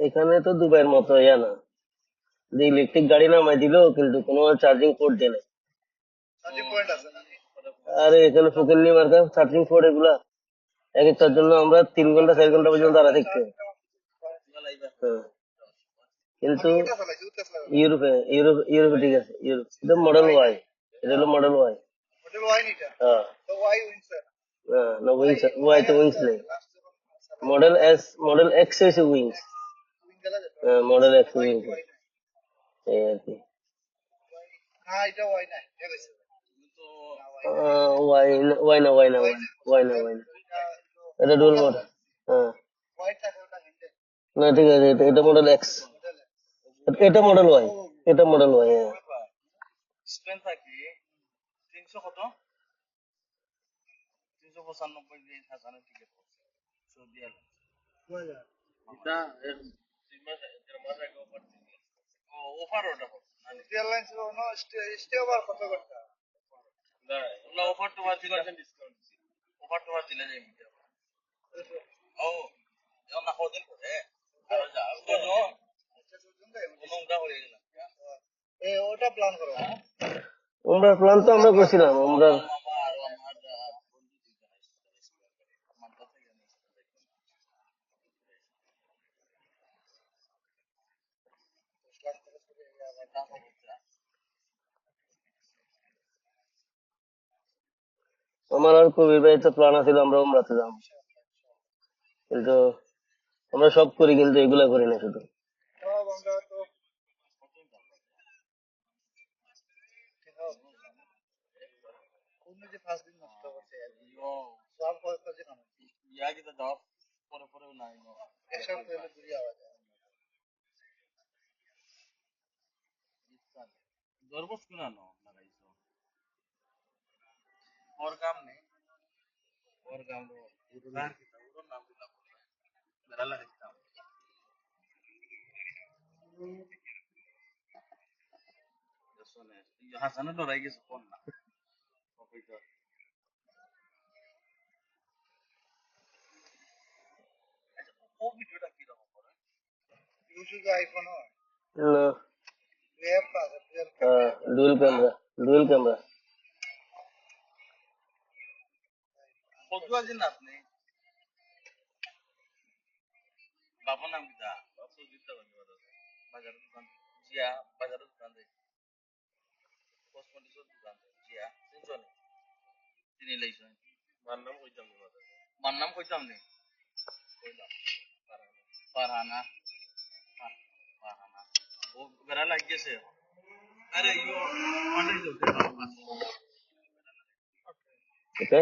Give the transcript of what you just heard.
এখানে তো দুবাইয়ের মতো ইয়া না, যে ইলেকট্রিক গাড়ি নামাই দিল কিন্তু কোনো চার্জিং পোর্ট দেয় না। আরে এখানে ফকিন্নি মার্কা চার্জিং পোর্ট এগুলা এক একটার জন্য আমরা 3 ঘন্টা 4 ঘন্টা পর্যন্ত দাঁড়া থাকতে হয়। হ্যাঁ, কিন্তু ইউরোপে ঠিক আছে, এটা মডেল ওয়াই, এটা হলো মডেল ওয়াই। হ্যাঁ না, উইংস ওয়াই তো উইংস নেই। মডেল এক্স হয়েছে উইংস। মডেল এক্স উইংস এই আর কি। ওয়াই ওয়াই না ওয়াই না ওয়াই না ওয়াই না ওয়াই না, এটা ডুয়াল মডেল। হ্যাঁ না ঠিক আছে, এটা মডেল এক্স, এটা মডেল ওয়াই, এটা মডেল ওয়াই। হ্যাঁ উমরার প্ল্যান তো আমরা করছিলাম, আমরা আমার আর কবির ভাই তো প্ল্যান আছিল আমরা উমরাতে যাবো, কিন্তু আমরা সব করি কিন্তু এগুলা করি না শুধু। Dual camera, dual camera. ওকে